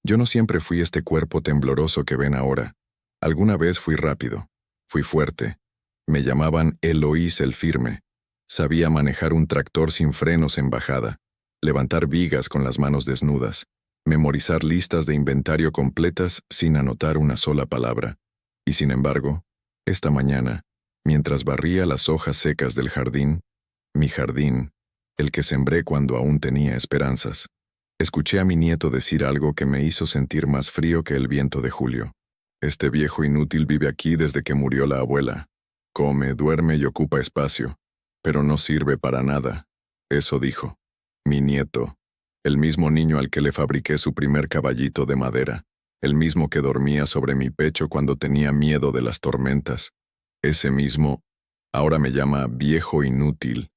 Yo no siempre fui este cuerpo tembloroso que ven ahora. Alguna vez fui rápido, fui fuerte. Me llamaban Eloís el firme. Sabía manejar un tractor sin frenos en bajada, levantar vigas con las manos desnudas, memorizar listas de inventario completas sin anotar una sola palabra. Y sin embargo, esta mañana, mientras barría las hojas secas del jardín, mi jardín, el que sembré cuando aún tenía esperanzas, escuché a mi nieto decir algo que me hizo sentir más frío que el viento de julio. Este viejo inútil vive aquí desde que murió la abuela. Come, duerme y ocupa espacio, pero no sirve para nada. Eso dijo. Mi nieto, el mismo niño al que le fabriqué su primer caballito de madera, el mismo que dormía sobre mi pecho cuando tenía miedo de las tormentas. Ese mismo, ahora me llama viejo inútil.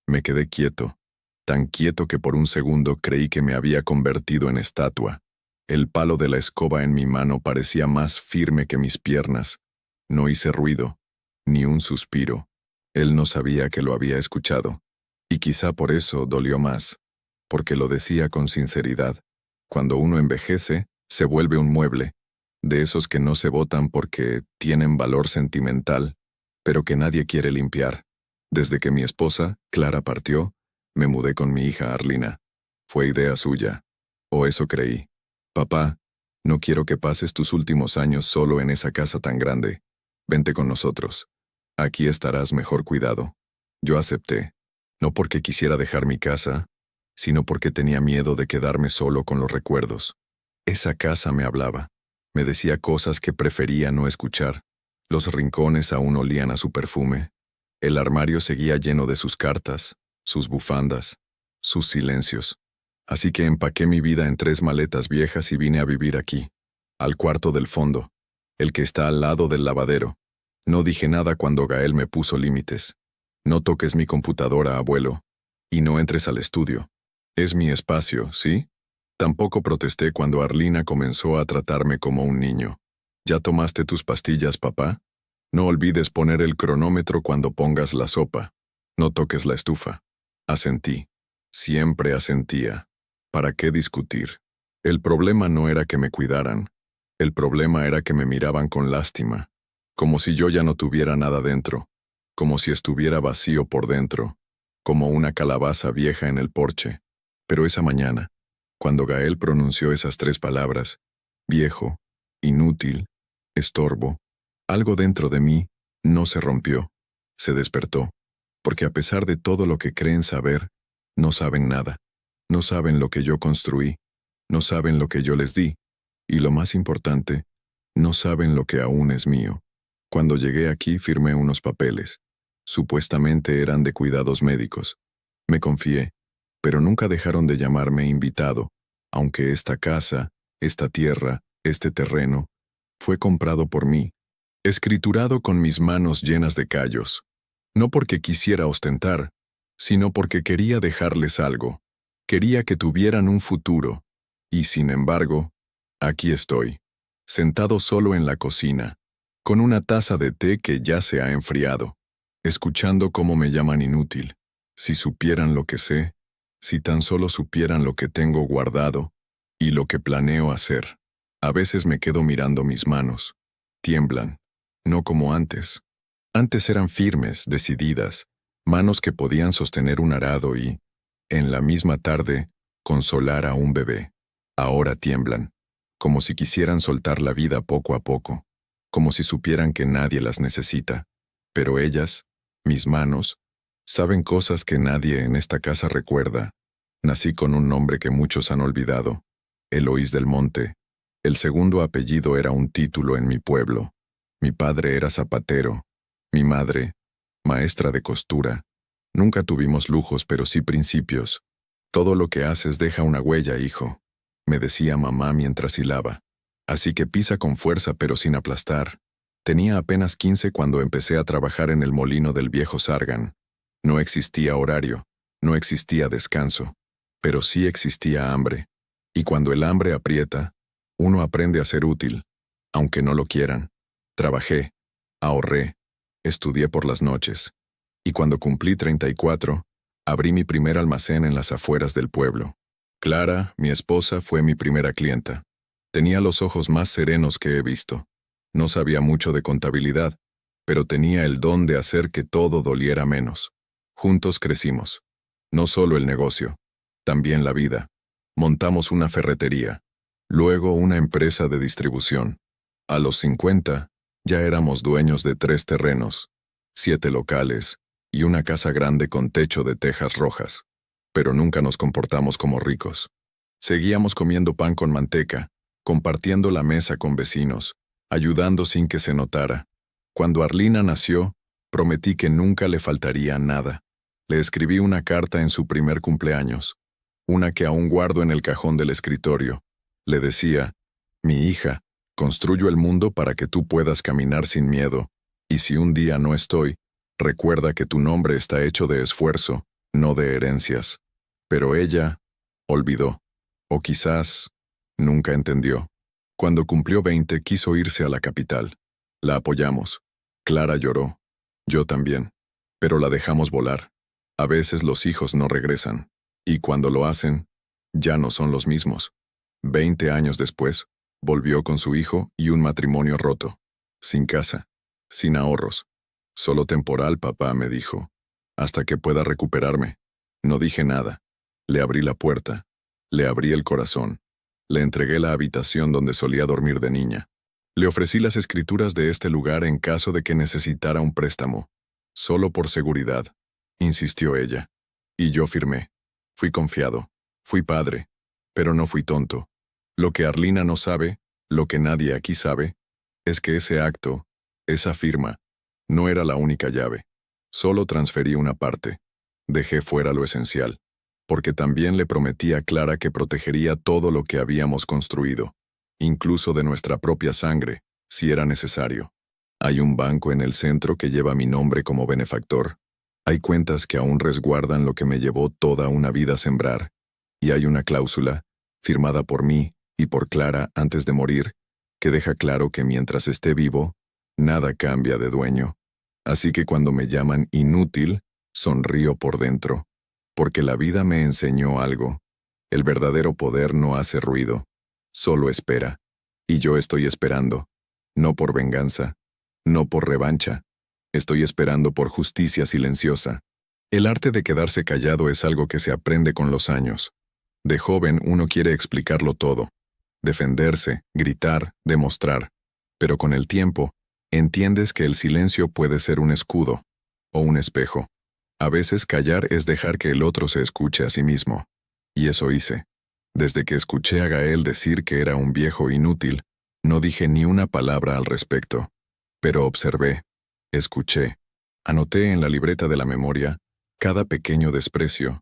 Me quedé quieto, tan quieto que por un segundo creí que me había convertido en estatua. El palo de la escoba en mi mano parecía más firme que mis piernas. No hice ruido, ni un suspiro. Él no sabía que lo había escuchado, y quizá por eso dolió más, porque lo decía con sinceridad. Cuando uno envejece, se vuelve un mueble, de esos que no se botan porque tienen valor sentimental, pero que nadie quiere limpiar. Desde que mi esposa, Clara, partió, me mudé con mi hija Arlina. Fue idea suya, o eso creí. Papá, no quiero que pases tus últimos años solo en esa casa tan grande. Vente con nosotros. Aquí estarás mejor cuidado. Yo acepté, no porque quisiera dejar mi casa, sino porque tenía miedo de quedarme solo con los recuerdos. Esa casa me hablaba, me decía cosas que prefería no escuchar. Los rincones aún olían a su perfume. El armario seguía lleno de sus cartas, sus bufandas, sus silencios. Así que empaqué mi vida en 3 maletas viejas y vine a vivir aquí, al cuarto del fondo, el que está al lado del lavadero. No dije nada cuando Gael me puso límites. No toques mi computadora, abuelo, y no entres al estudio. Es mi espacio, ¿sí? Tampoco protesté cuando Arlina comenzó a tratarme como un niño. ¿Ya tomaste tus pastillas, papá? No olvides poner el cronómetro cuando pongas la sopa. No toques la estufa. Asentí. Siempre asentía. ¿Para qué discutir? El problema no era que me cuidaran. El problema era que me miraban con lástima, como si yo ya no tuviera nada dentro, como si estuviera vacío por dentro, como una calabaza vieja en el porche. Pero esa mañana, cuando Gael pronunció esas 3 palabras, viejo, inútil, estorbo, algo dentro de mí no se rompió, se despertó, porque a pesar de todo lo que creen saber, no saben nada, no saben lo que yo construí, no saben lo que yo les di, y lo más importante, no saben lo que aún es mío. Cuando llegué aquí firmé unos papeles. Supuestamente eran de cuidados médicos. Me confié, pero nunca dejaron de llamarme invitado, aunque esta casa, esta tierra, este terreno, fue comprado por mí, escriturado con mis manos llenas de callos, no porque quisiera ostentar, sino porque quería dejarles algo, quería que tuvieran un futuro, y sin embargo, aquí estoy, sentado solo en la cocina, con una taza de té que ya se ha enfriado, escuchando cómo me llaman inútil. Si supieran lo que sé, si tan solo supieran lo que tengo guardado y lo que planeo hacer. A veces me quedo mirando mis manos. Tiemblan, no como antes. Antes eran firmes, decididas, manos que podían sostener un arado y, en la misma tarde, consolar a un bebé. Ahora tiemblan, como si quisieran soltar la vida poco a poco, como si supieran que nadie las necesita. Pero ellas, mis manos, saben cosas que nadie en esta casa recuerda. Nací con un nombre que muchos han olvidado, Eloís del Monte. El segundo apellido era un título en mi pueblo. Mi padre era zapatero, mi madre, maestra de costura. Nunca tuvimos lujos, pero sí principios. Todo lo que haces deja una huella, hijo, me decía mamá mientras hilaba. Así que pisa con fuerza pero sin aplastar. Tenía apenas 15 cuando empecé a trabajar en el molino del viejo Sargan. No existía horario, no existía descanso, pero sí existía hambre. Y cuando el hambre aprieta, uno aprende a ser útil, aunque no lo quieran. Trabajé, ahorré, estudié por las noches. Y cuando cumplí 34, abrí mi primer almacén en las afueras del pueblo. Clara, mi esposa, fue mi primera clienta. Tenía los ojos más serenos que he visto. No sabía mucho de contabilidad, pero tenía el don de hacer que todo doliera menos. Juntos crecimos. No solo el negocio, también la vida. Montamos una ferretería, luego una empresa de distribución. A los 50, ya éramos dueños de 3 terrenos, 7 locales y una casa grande con techo de tejas rojas. Pero nunca nos comportamos como ricos. Seguíamos comiendo pan con manteca, compartiendo la mesa con vecinos, ayudando sin que se notara. Cuando Arlina nació, prometí que nunca le faltaría nada. Le escribí una carta en su primer cumpleaños, una que aún guardo en el cajón del escritorio. Le decía: mi hija, construyo el mundo para que tú puedas caminar sin miedo, y si un día no estoy, recuerda que tu nombre está hecho de esfuerzo, no de herencias. Pero ella olvidó, o quizás nunca entendió. Cuando cumplió 20 quiso irse a la capital. La apoyamos. Clara lloró. Yo también. Pero la dejamos volar. A veces los hijos no regresan. Y cuando lo hacen, ya no son los mismos. 20 años después, volvió con su hijo y un matrimonio roto. Sin casa. Sin ahorros. Solo temporal, papá me dijo. Hasta que pueda recuperarme. No dije nada. Le abrí la puerta. Le abrí el corazón. Le entregué la habitación donde solía dormir de niña. Le ofrecí las escrituras de este lugar en caso de que necesitara un préstamo. Solo por seguridad, insistió ella. Y yo firmé. Fui confiado. Fui padre. Pero no fui tonto. Lo que Arlina no sabe, lo que nadie aquí sabe, es que ese acto, esa firma, no era la única llave. Solo transferí una parte. Dejé fuera lo esencial. Porque también le prometí a Clara que protegería todo lo que habíamos construido, incluso de nuestra propia sangre, si era necesario. Hay un banco en el centro que lleva mi nombre como benefactor. Hay cuentas que aún resguardan lo que me llevó toda una vida a sembrar. Y hay una cláusula, firmada por mí y por Clara antes de morir, que deja claro que mientras esté vivo, nada cambia de dueño. Así que cuando me llaman inútil, sonrío por dentro. Porque la vida me enseñó algo. El verdadero poder no hace ruido, solo espera. Y yo estoy esperando, no por venganza, no por revancha. Estoy esperando por justicia silenciosa. El arte de quedarse callado es algo que se aprende con los años. De joven uno quiere explicarlo todo, defenderse, gritar, demostrar. Pero con el tiempo, entiendes que el silencio puede ser un escudo o un espejo. A veces callar es dejar que el otro se escuche a sí mismo. Y eso hice. Desde que escuché a Gael decir que era un viejo inútil, no dije ni una palabra al respecto. Pero observé, escuché, anoté en la libreta de la memoria cada pequeño desprecio,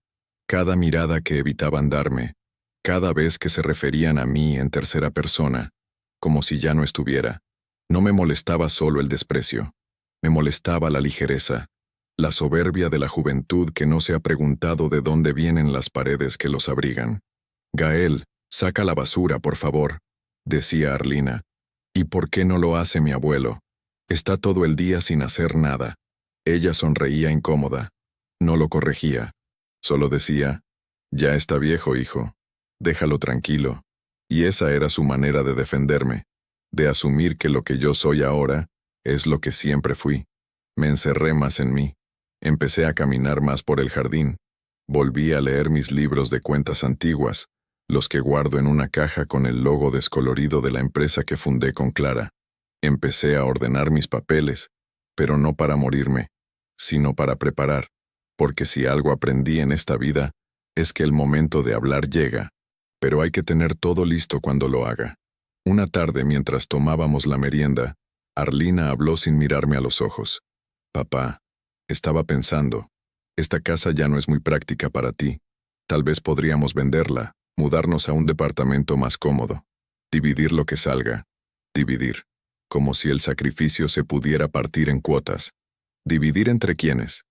cada mirada que evitaban darme, cada vez que se referían a mí en tercera persona, como si ya no estuviera. No me molestaba solo el desprecio, me molestaba la ligereza. La soberbia de la juventud que no se ha preguntado de dónde vienen las paredes que los abrigan. Gael, saca la basura, por favor, decía Arlina. ¿Y por qué no lo hace mi abuelo? Está todo el día sin hacer nada. Ella sonreía incómoda. No lo corregía. Solo decía: ya está viejo, hijo. Déjalo tranquilo. Y esa era su manera de defenderme, de asumir que lo que yo soy ahora es lo que siempre fui. Me encerré más en mí. Empecé a caminar más por el jardín. Volví a leer mis libros de cuentas antiguas, los que guardo en una caja con el logo descolorido de la empresa que fundé con Clara. Empecé a ordenar mis papeles, pero no para morirme, sino para preparar, porque si algo aprendí en esta vida, es que el momento de hablar llega, pero hay que tener todo listo cuando lo haga. Una tarde, mientras tomábamos la merienda, Arlina habló sin mirarme a los ojos. Papá, estaba pensando, esta casa ya no es muy práctica para ti. Tal vez podríamos venderla, mudarnos a un departamento más cómodo. Dividir lo que salga. Dividir. Como si el sacrificio se pudiera partir en cuotas. ¿Dividir entre quiénes?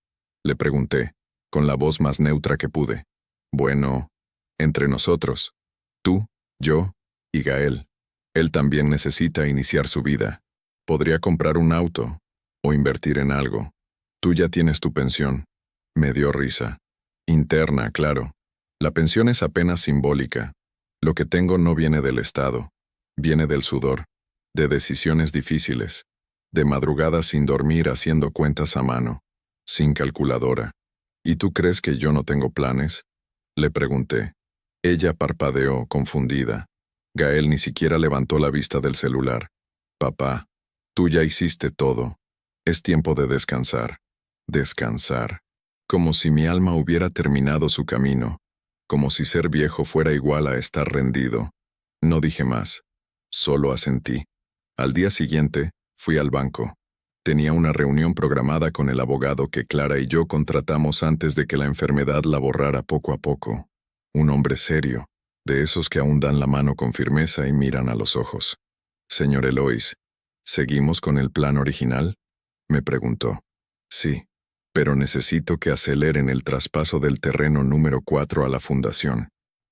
Le pregunté, con la voz más neutra que pude. Bueno, entre nosotros. Tú, yo y Gael. Él también necesita iniciar su vida. Podría comprar un auto o invertir en algo. Tú ya tienes tu pensión. Me dio risa. Interna, claro. La pensión es apenas simbólica. Lo que tengo no viene del Estado. Viene del sudor, de decisiones difíciles, de madrugadas sin dormir haciendo cuentas a mano, sin calculadora. ¿Y tú crees que yo no tengo planes? Le pregunté. Ella parpadeó, confundida. Gael ni siquiera levantó la vista del celular. Papá, tú ya hiciste todo. Es tiempo de descansar. Descansar. Como si mi alma hubiera terminado su camino. Como si ser viejo fuera igual a estar rendido. No dije más. Solo asentí. Al día siguiente, fui al banco. Tenía una reunión programada con el abogado que Clara y yo contratamos antes de que la enfermedad la borrara poco a poco. Un hombre serio, de esos que aún dan la mano con firmeza y miran a los ojos. Señor Eloís, ¿seguimos con el plan original? Me preguntó. Sí, pero necesito que aceleren el traspaso del terreno número 4 a la fundación.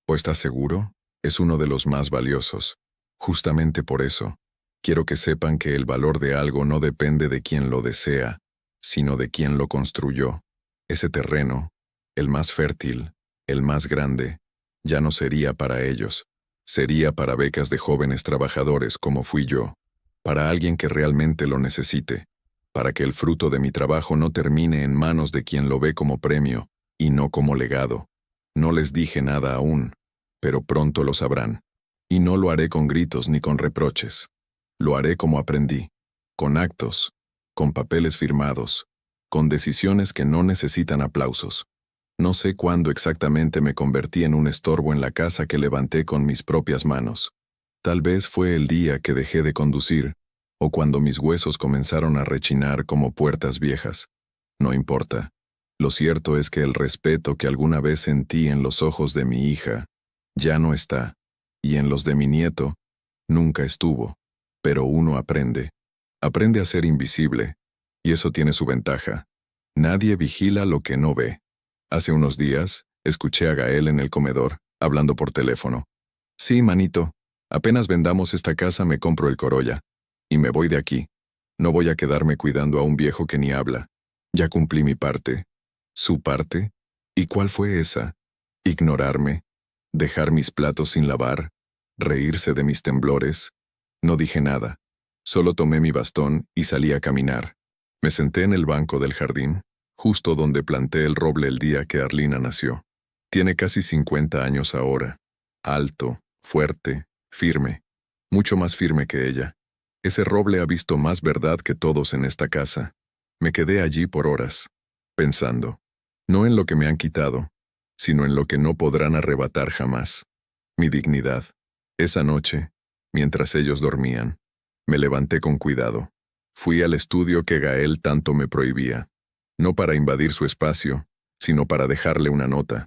¿O estás seguro? Es uno de los más valiosos. Justamente por eso, quiero que sepan que el valor de algo no depende de quien lo desea, sino de quien lo construyó. Ese terreno, el más fértil, el más grande, ya no sería para ellos. Sería para becas de jóvenes trabajadores como fui yo, para alguien que realmente lo necesite, para que el fruto de mi trabajo no termine en manos de quien lo ve como premio y no como legado. No les dije nada aún, pero pronto lo sabrán. Y no lo haré con gritos ni con reproches. Lo haré como aprendí, con actos, con papeles firmados, con decisiones que no necesitan aplausos. No sé cuándo exactamente me convertí en un estorbo en la casa que levanté con mis propias manos. Tal vez fue el día que dejé de conducir, o cuando mis huesos comenzaron a rechinar como puertas viejas. No importa. Lo cierto es que el respeto que alguna vez sentí en los ojos de mi hija ya no está, y en los de mi nieto nunca estuvo. Pero uno aprende. Aprende a ser invisible, y eso tiene su ventaja. Nadie vigila lo que no ve. Hace unos días, escuché a Gael en el comedor, hablando por teléfono. Sí, manito, apenas vendamos esta casa me compro el Corolla. Y me voy de aquí. No voy a quedarme cuidando a un viejo que ni habla. Ya cumplí mi parte. ¿Su parte? ¿Y cuál fue esa? Ignorarme. Dejar mis platos sin lavar. Reírse de mis temblores. No dije nada. Solo tomé mi bastón y salí a caminar. Me senté en el banco del jardín, justo donde planté el roble el día que Arlina nació. Tiene casi 50 años ahora. Alto, fuerte, firme. Mucho más firme que ella. Ese roble ha visto más verdad que todos en esta casa. Me quedé allí por horas, pensando. No en lo que me han quitado, sino en lo que no podrán arrebatar jamás. Mi dignidad. Esa noche, mientras ellos dormían, me levanté con cuidado. Fui al estudio que Gael tanto me prohibía. No para invadir su espacio, sino para dejarle una nota.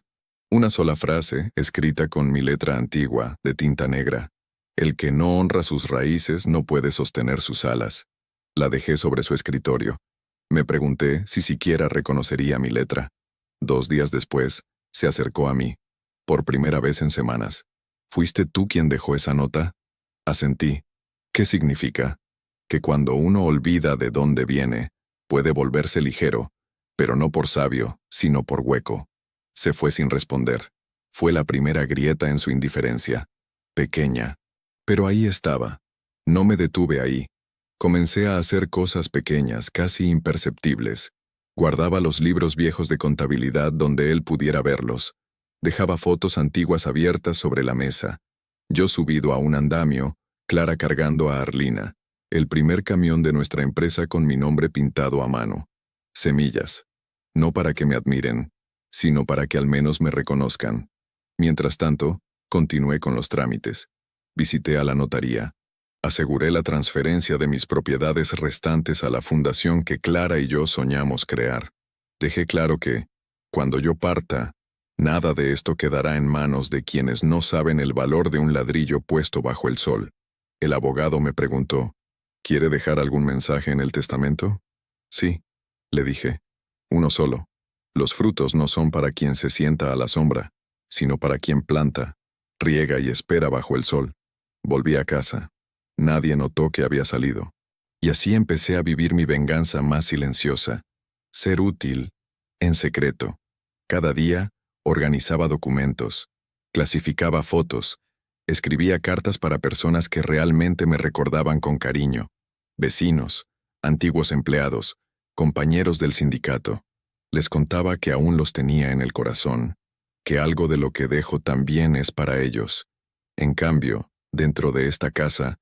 Una sola frase, escrita con mi letra antigua, de tinta negra. El que no honra sus raíces no puede sostener sus alas. La dejé sobre su escritorio. Me pregunté si siquiera reconocería mi letra. 2 días después, se acercó a mí. Por primera vez en semanas. ¿Fuiste tú quien dejó esa nota? Asentí. ¿Qué significa? Que cuando uno olvida de dónde viene, puede volverse ligero, pero no por sabio, sino por hueco. Se fue sin responder. Fue la primera grieta en su indiferencia. Pequeña. Pero ahí estaba. No me detuve ahí. Comencé a hacer cosas pequeñas, casi imperceptibles. Guardaba los libros viejos de contabilidad donde él pudiera verlos. Dejaba fotos antiguas abiertas sobre la mesa. Yo subido a un andamio, Clara cargando a Arlina, el primer camión de nuestra empresa con mi nombre pintado a mano. Semillas. No para que me admiren, sino para que al menos me reconozcan. Mientras tanto, continué con los trámites. Visité a la notaría. Aseguré la transferencia de mis propiedades restantes a la fundación que Clara y yo soñamos crear. Dejé claro que, cuando yo parta, nada de esto quedará en manos de quienes no saben el valor de un ladrillo puesto bajo el sol. El abogado me preguntó, ¿quiere dejar algún mensaje en el testamento? Sí, le dije. Uno solo. Los frutos no son para quien se sienta a la sombra, sino para quien planta, riega y espera bajo el sol. Volví a casa. Nadie notó que había salido. Y así empecé a vivir mi venganza más silenciosa. Ser útil, en secreto. Cada día, organizaba documentos, clasificaba fotos, Escribía cartas para personas que realmente me recordaban con cariño. Vecinos, antiguos empleados, compañeros del sindicato. Les contaba que aún los tenía en el corazón, que algo de lo que dejo también es para ellos. En cambio, dentro de esta casa,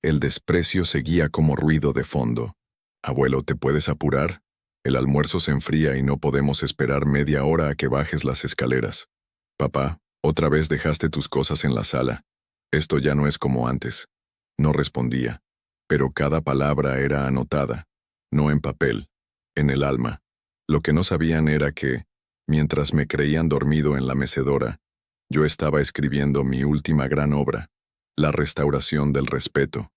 el desprecio seguía como ruido de fondo. Abuelo, ¿te puedes apurar? El almuerzo se enfría y no podemos esperar media hora a que bajes las escaleras. Papá, otra vez dejaste tus cosas en la sala. Esto ya no es como antes. No respondía, pero cada palabra era anotada, no en papel, en el alma. Lo que no sabían era que, mientras me creían dormido en la mecedora, yo estaba escribiendo mi última gran obra, la restauración del respeto,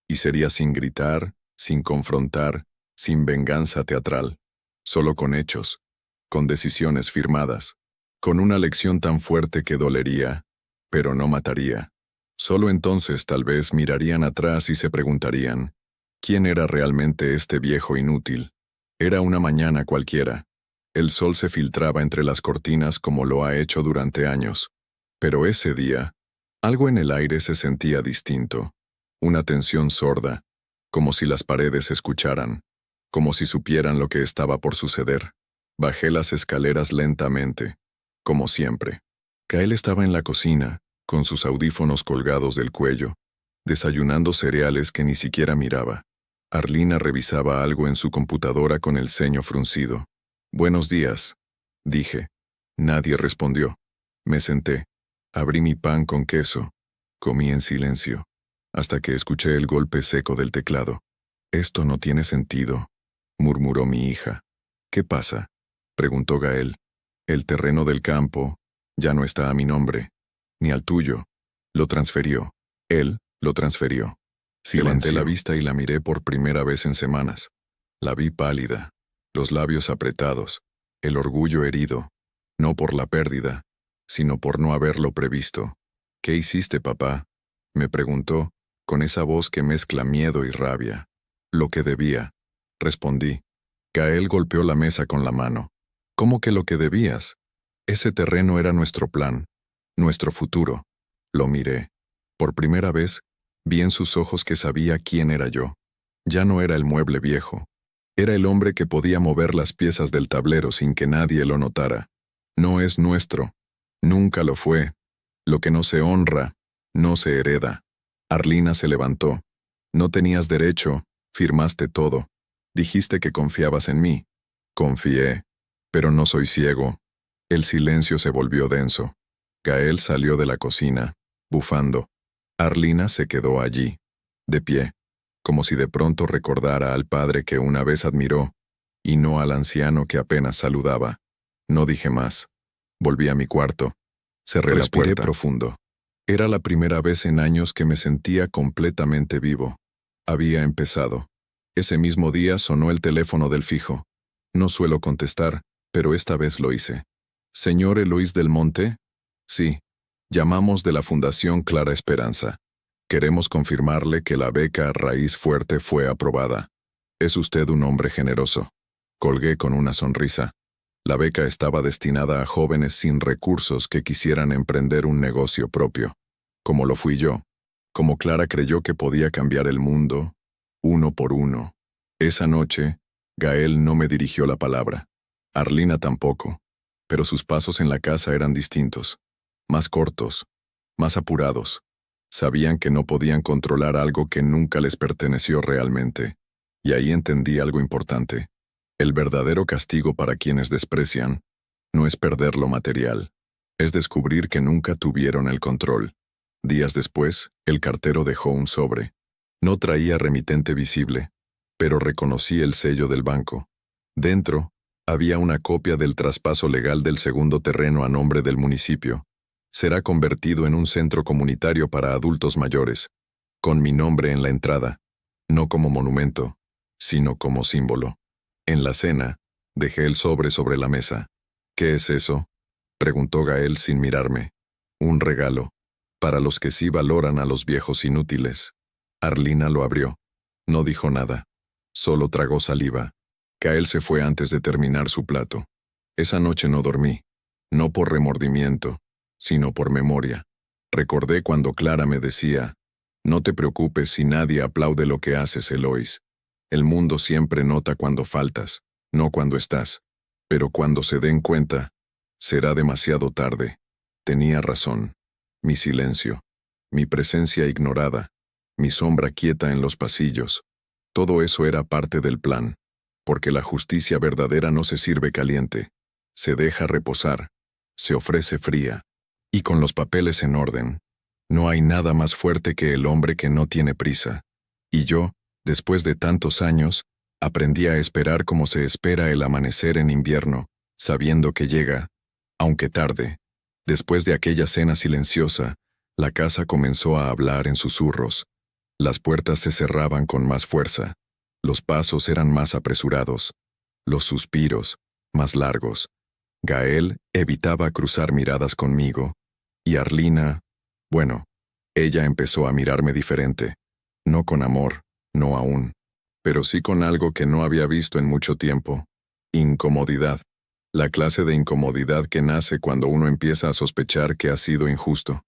y sería sin gritar, sin confrontar, sin venganza teatral, solo con hechos, con decisiones firmadas, con una lección tan fuerte que dolería, pero no mataría. Solo entonces tal vez mirarían atrás y se preguntarían, ¿quién era realmente este viejo inútil? Era una mañana cualquiera. El sol se filtraba entre las cortinas como lo ha hecho durante años. Pero ese día, algo en el aire se sentía distinto. Una tensión sorda, como si las paredes escucharan, como si supieran lo que estaba por suceder. Bajé las escaleras lentamente, como siempre. Gael estaba en la cocina, con sus audífonos colgados del cuello, desayunando cereales que ni siquiera miraba. Arlina revisaba algo en su computadora con el ceño fruncido. «Buenos días», dije. Nadie respondió. Me senté. Abrí mi pan con queso. Comí en silencio, hasta que escuché el golpe seco del teclado. «Esto no tiene sentido», murmuró mi hija. «¿Qué pasa?», preguntó Gael. «El terreno del campo ya no está a mi nombre, ni al tuyo. Lo transfirió. Él lo transfirió». Levanté la vista y la miré por primera vez en semanas. La vi pálida, los labios apretados, el orgullo herido, no por la pérdida, sino por no haberlo previsto. «¿Qué hiciste, papá?», me preguntó, con esa voz que mezcla miedo y rabia. «Lo que debía», respondí. Gael golpeó la mesa con la mano. «¿Cómo que lo que debías? Ese terreno era nuestro plan, nuestro futuro». Lo miré. Por primera vez, vi en sus ojos que sabía quién era yo. Ya no era el mueble viejo. Era el hombre que podía mover las piezas del tablero sin que nadie lo notara. «No es nuestro. Nunca lo fue. Lo que no se honra, no se hereda». Arlina se levantó. «No tenías derecho, firmaste todo. Dijiste que confiabas en mí». «Confié, pero no soy ciego». El silencio se volvió denso. Gael salió de la cocina, bufando. Arlina se quedó allí, de pie, como si de pronto recordara al padre que una vez admiró, y no al anciano que apenas saludaba. No dije más. Volví a mi cuarto. Cerré la puerta. Respiré profundo. Era la primera vez en años que me sentía completamente vivo. Había empezado. Ese mismo día sonó el teléfono del fijo. No suelo contestar, pero esta vez lo hice. «¿Señor Eloís del Monte?» «Sí. Llamamos de la Fundación Clara Esperanza. Queremos confirmarle que la beca Raíz Fuerte fue aprobada. Es usted un hombre generoso». Colgué con una sonrisa. La beca estaba destinada a jóvenes sin recursos que quisieran emprender un negocio propio, como lo fui yo, como Clara creyó que podía cambiar el mundo, uno por uno. Esa noche, Gael no me dirigió la palabra. Arlina tampoco, pero sus pasos en la casa eran distintos, más cortos, más apurados. Sabían que no podían controlar algo que nunca les perteneció realmente, y ahí entendí algo importante. El verdadero castigo para quienes desprecian no es perder lo material, es descubrir que nunca tuvieron el control. Días después, el cartero dejó un sobre. No traía remitente visible, pero reconocí el sello del banco. Dentro, había una copia del traspaso legal del segundo terreno a nombre del municipio. Será convertido en un centro comunitario para adultos mayores, con mi nombre en la entrada, no como monumento, sino como símbolo. En la cena, dejé el sobre la mesa. «¿Qué es eso?», preguntó Gael sin mirarme. «Un regalo, para los que sí valoran a los viejos inútiles». Arlina lo abrió. No dijo nada. Solo tragó saliva. Gael se fue antes de terminar su plato. Esa noche no dormí, no por remordimiento, sino por memoria. Recordé cuando Clara me decía, no te preocupes si nadie aplaude lo que haces, Eloís. El mundo siempre nota cuando faltas, no cuando estás. Pero cuando se den cuenta, será demasiado tarde. Tenía razón. Mi silencio, mi presencia ignorada, mi sombra quieta en los pasillos. Todo eso era parte del plan, porque la justicia verdadera no se sirve caliente, se deja reposar, se ofrece fría, y con los papeles en orden. No hay nada más fuerte que el hombre que no tiene prisa. Y yo, después de tantos años, aprendí a esperar como se espera el amanecer en invierno, sabiendo que llega, aunque tarde. Después de aquella cena silenciosa, la casa comenzó a hablar en susurros. Las puertas se cerraban con más fuerza, los pasos eran más apresurados, los suspiros, más largos. Gael evitaba cruzar miradas conmigo, y Arlina, bueno, ella empezó a mirarme diferente, no con amor, no aún, pero sí con algo que no había visto en mucho tiempo, incomodidad, la clase de incomodidad que nace cuando uno empieza a sospechar que ha sido injusto.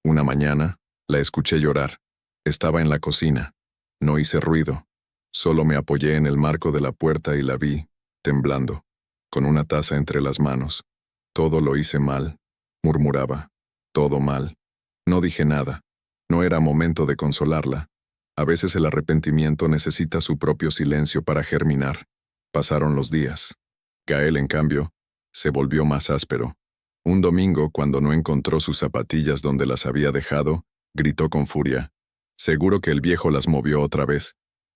Una mañana, la escuché llorar. Estaba en la cocina. No hice ruido. Solo me apoyé en el marco de la puerta y la vi, temblando, con una taza entre las manos. Todo lo hice mal, murmuraba. Todo mal. No dije nada. No era momento de consolarla. A veces el arrepentimiento necesita su propio silencio para germinar. Pasaron los días. Gael, en cambio, se volvió más áspero. Un domingo, cuando no encontró sus zapatillas donde las había dejado, gritó con furia. Seguro que el viejo las movió otra vez.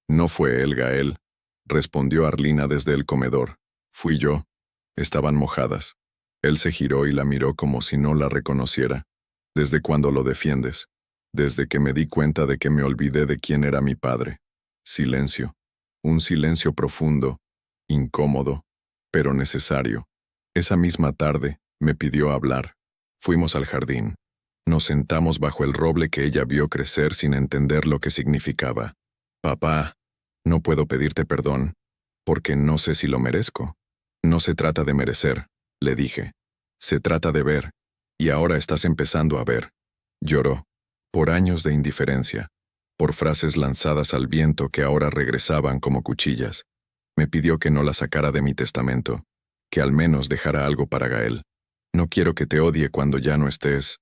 No fue él, Gael, respondió Arlina desde el comedor. Fui yo. Estaban mojadas. Él se giró y la miró como si no la reconociera. ¿Desde cuándo lo defiendes? Desde que me di cuenta de que me olvidé de quién era mi padre. Silencio. Un silencio profundo, incómodo, pero necesario. Esa misma tarde, me pidió hablar. Fuimos al jardín. Nos sentamos bajo el roble que ella vio crecer sin entender lo que significaba. Papá, no puedo pedirte perdón, porque no sé si lo merezco. No se trata de merecer, le dije. Se trata de ver, y ahora estás empezando a ver. Lloró, por años de indiferencia, por frases lanzadas al viento que ahora regresaban como cuchillas. Me pidió que no la sacara de mi testamento, que al menos dejara algo para Gael. No quiero que te odie cuando ya no estés.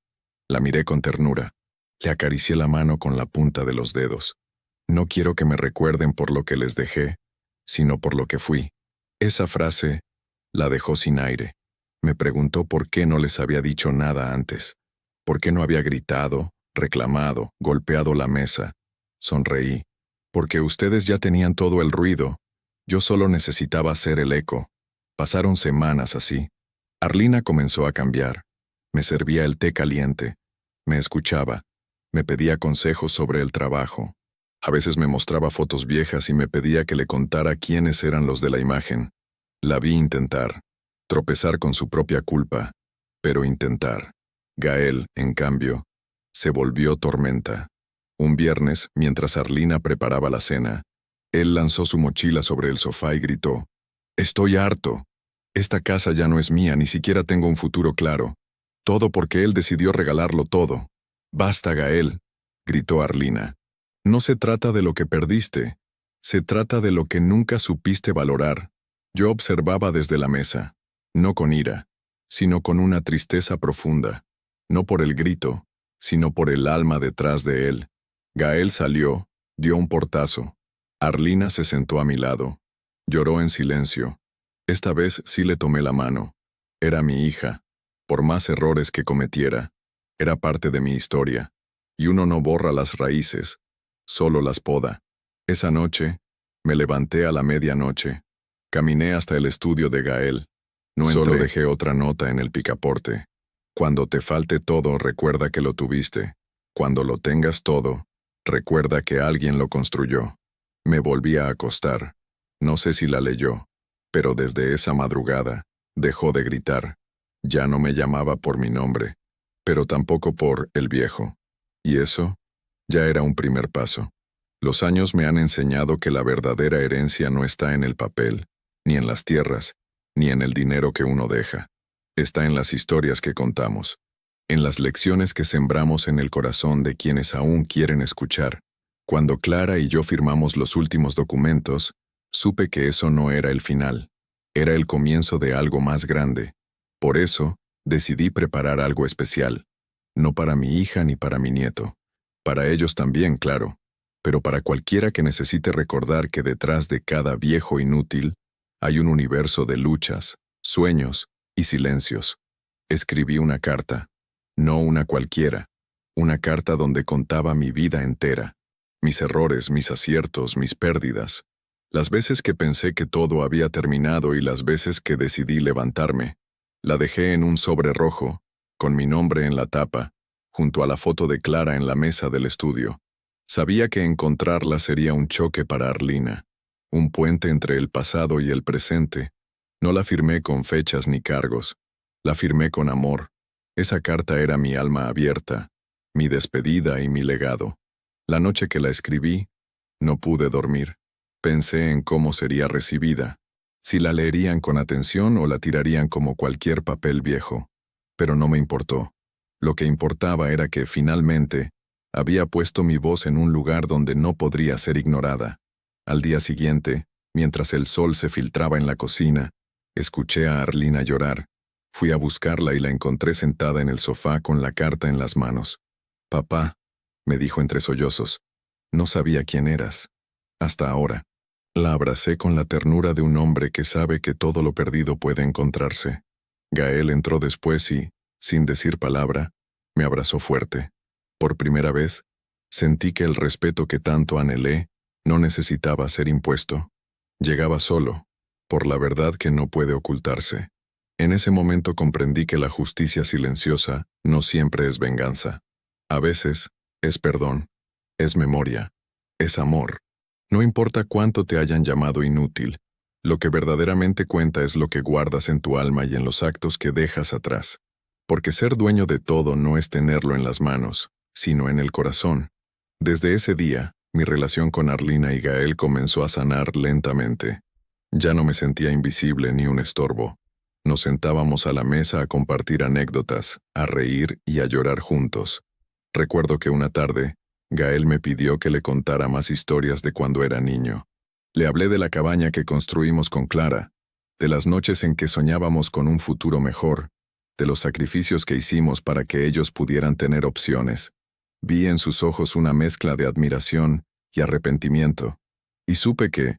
La miré con ternura. Le acaricié la mano con la punta de los dedos. No quiero que me recuerden por lo que les dejé, sino por lo que fui. Esa frase la dejó sin aire. Me preguntó por qué no les había dicho nada antes. ¿Por qué no había gritado, reclamado, golpeado la mesa? Sonreí. Porque ustedes ya tenían todo el ruido. Yo solo necesitaba hacer el eco. Pasaron semanas así. Arlina comenzó a cambiar. Me servía el té caliente. Me escuchaba. Me pedía consejos sobre el trabajo. A veces me mostraba fotos viejas y me pedía que le contara quiénes eran los de la imagen. La vi intentar. Tropezar con su propia culpa. Pero intentar. Gael, en cambio, se volvió tormenta. Un viernes, mientras Arlina preparaba la cena, él lanzó su mochila sobre el sofá y gritó: «Estoy harto. Esta casa ya no es mía, ni siquiera tengo un futuro claro. Todo porque él decidió regalarlo todo. Basta, Gael», gritó Arlina. «No se trata de lo que perdiste. Se trata de lo que nunca supiste valorar». Yo observaba desde la mesa, no con ira, sino con una tristeza profunda. No por el grito, sino por el alma detrás de él. Gael salió, dio un portazo. Arlina se sentó a mi lado. Lloró en silencio. Esta vez sí le tomé la mano. Era mi hija. Por más errores que cometiera, era parte de mi historia. Y uno no borra las raíces, solo las poda. Esa noche, me levanté a la medianoche. Caminé hasta el estudio de Gael. No entré. Solo dejé otra nota en el picaporte. Cuando te falte todo, recuerda que lo tuviste. Cuando lo tengas todo, recuerda que alguien lo construyó. Me volví a acostar. No sé si la leyó, pero desde esa madrugada, dejó de gritar. Ya no me llamaba por mi nombre, pero tampoco por el viejo. Y eso ya era un primer paso. Los años me han enseñado que la verdadera herencia no está en el papel, ni en las tierras, ni en el dinero que uno deja. Está en las historias que contamos. en las lecciones que sembramos en el corazón de quienes aún quieren escuchar. Cuando Clara y yo firmamos los últimos documentos, supe que eso no era el final, era el comienzo de algo más grande. Por eso, decidí preparar algo especial, no para mi hija ni para mi nieto. Para ellos también, claro, pero para cualquiera que necesite recordar que detrás de cada viejo inútil hay un universo de luchas, sueños y silencios. Escribí una carta, no una cualquiera, una carta donde contaba mi vida entera, mis errores, mis aciertos, mis pérdidas, las veces que pensé que todo había terminado y las veces que decidí levantarme. La dejé en un sobre rojo, con mi nombre en la tapa, junto a la foto de Clara en la mesa del estudio. Sabía que encontrarla sería un choque para Arlina, un puente entre el pasado y el presente. No la firmé con fechas ni cargos, la firmé con amor. Esa carta era mi alma abierta, mi despedida y mi legado. La noche que la escribí, no pude dormir. Pensé en cómo sería recibida, si la leerían con atención o la tirarían como cualquier papel viejo. Pero no me importó. Lo que importaba era que, finalmente, había puesto mi voz en un lugar donde no podría ser ignorada. Al día siguiente, mientras el sol se filtraba en la cocina, escuché a Arlina llorar. Fui a buscarla y la encontré sentada en el sofá con la carta en las manos. «Papá», me dijo entre sollozos, «no sabía quién eras. Hasta ahora». La abracé con la ternura de un hombre que sabe que todo lo perdido puede encontrarse. Gael entró después y, sin decir palabra, me abrazó fuerte. Por primera vez, sentí que el respeto que tanto anhelé no necesitaba ser impuesto. Llegaba solo, por la verdad que no puede ocultarse. En ese momento comprendí que la justicia silenciosa no siempre es venganza. A veces, es perdón, es memoria, es amor. No importa cuánto te hayan llamado inútil, lo que verdaderamente cuenta es lo que guardas en tu alma y en los actos que dejas atrás. Porque ser dueño de todo no es tenerlo en las manos, sino en el corazón. Desde ese día, mi relación con Arlina y Gael comenzó a sanar lentamente. Ya no me sentía invisible ni un estorbo. Nos sentábamos a la mesa a compartir anécdotas, a reír y a llorar juntos. Recuerdo que una tarde, Gael me pidió que le contara más historias de cuando era niño. Le hablé de la cabaña que construimos con Clara, de las noches en que soñábamos con un futuro mejor, de los sacrificios que hicimos para que ellos pudieran tener opciones. Vi en sus ojos una mezcla de admiración y arrepentimiento, y supe que,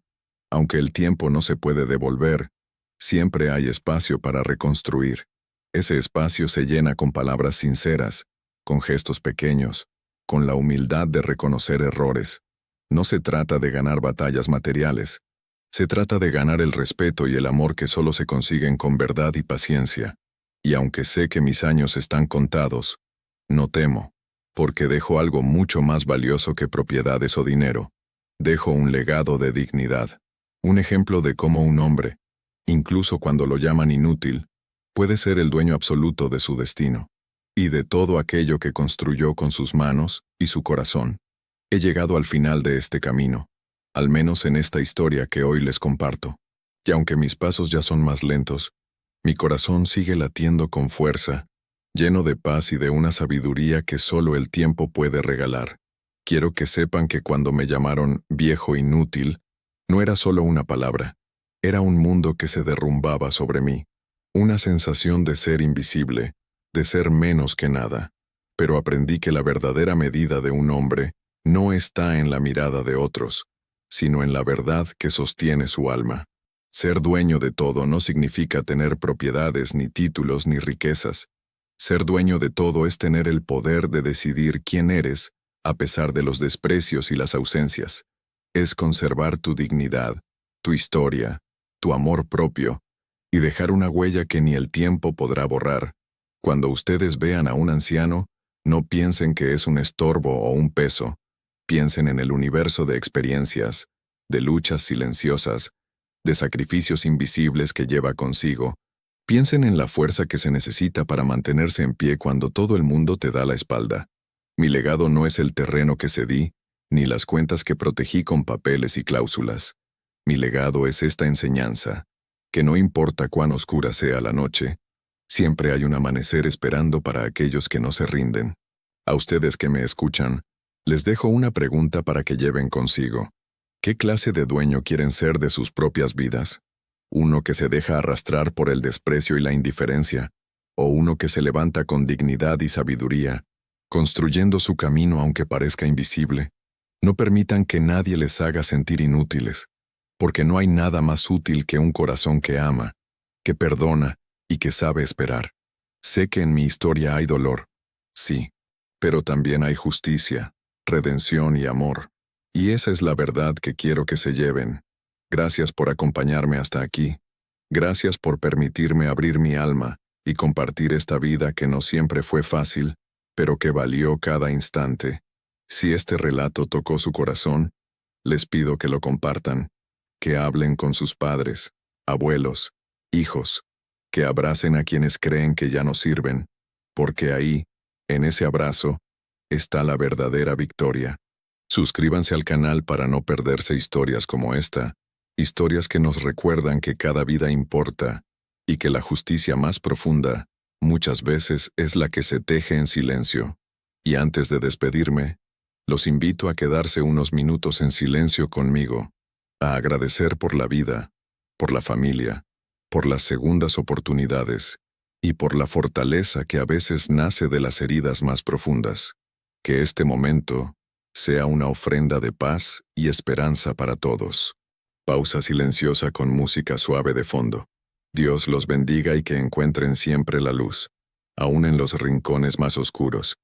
aunque el tiempo no se puede devolver, siempre hay espacio para reconstruir. Ese espacio se llena con palabras sinceras, con gestos pequeños, con la humildad de reconocer errores. No se trata de ganar batallas materiales. Se trata de ganar el respeto y el amor que solo se consiguen con verdad y paciencia. Y aunque sé que mis años están contados, no temo, porque dejo algo mucho más valioso que propiedades o dinero. Dejo un legado de dignidad, un ejemplo de cómo un hombre, incluso cuando lo llaman inútil, puede ser el dueño absoluto de su destino y de todo aquello que construyó con sus manos y su corazón. He llegado al final de este camino, al menos en esta historia que hoy les comparto. Y aunque mis pasos ya son más lentos, mi corazón sigue latiendo con fuerza, lleno de paz y de una sabiduría que solo el tiempo puede regalar. Quiero que sepan que cuando me llamaron viejo inútil, no era solo una palabra, era un mundo que se derrumbaba sobre mí, una sensación de ser invisible, de ser menos que nada. Pero aprendí que la verdadera medida de un hombre no está en la mirada de otros, sino en la verdad que sostiene su alma. Ser dueño de todo no significa tener propiedades, ni títulos, ni riquezas. Ser dueño de todo es tener el poder de decidir quién eres, a pesar de los desprecios y las ausencias. Es conservar tu dignidad, tu historia, tu amor propio, y dejar una huella que ni el tiempo podrá borrar. Cuando ustedes vean a un anciano, no piensen que es un estorbo o un peso. Piensen en el universo de experiencias, de luchas silenciosas, de sacrificios invisibles que lleva consigo. Piensen en la fuerza que se necesita para mantenerse en pie cuando todo el mundo te da la espalda. Mi legado no es el terreno que cedí, ni las cuentas que protegí con papeles y cláusulas. Mi legado es esta enseñanza, que no importa cuán oscura sea la noche, Siempre hay un amanecer esperando para aquellos que no se rinden. A ustedes que me escuchan, les dejo una pregunta para que lleven consigo. ¿Qué clase de dueño quieren ser de sus propias vidas? ¿Uno que se deja arrastrar por el desprecio y la indiferencia? ¿O uno que se levanta con dignidad y sabiduría, construyendo su camino aunque parezca invisible? No permitan que nadie les haga sentir inútiles, porque no hay nada más útil que un corazón que ama, que perdona y que sabe esperar. Sé que en mi historia hay dolor, sí, pero también hay justicia, redención y amor. Y esa es la verdad que quiero que se lleven. Gracias por acompañarme hasta aquí. Gracias por permitirme abrir mi alma y compartir esta vida que no siempre fue fácil, pero que valió cada instante. Si este relato tocó su corazón, les pido que lo compartan, que hablen con sus padres, abuelos, hijos, que abracen a quienes creen que ya no sirven, porque ahí, en ese abrazo, está la verdadera victoria. Suscríbanse al canal para no perderse historias como esta, historias que nos recuerdan que cada vida importa y que la justicia más profunda, muchas veces, es la que se teje en silencio. Y antes de despedirme, los invito a quedarse unos minutos en silencio conmigo, a agradecer por la vida, por la familia, por las segundas oportunidades y por la fortaleza que a veces nace de las heridas más profundas. Que este momento sea una ofrenda de paz y esperanza para todos. Pausa silenciosa con música suave de fondo. Dios los bendiga y que encuentren siempre la luz, aún en los rincones más oscuros.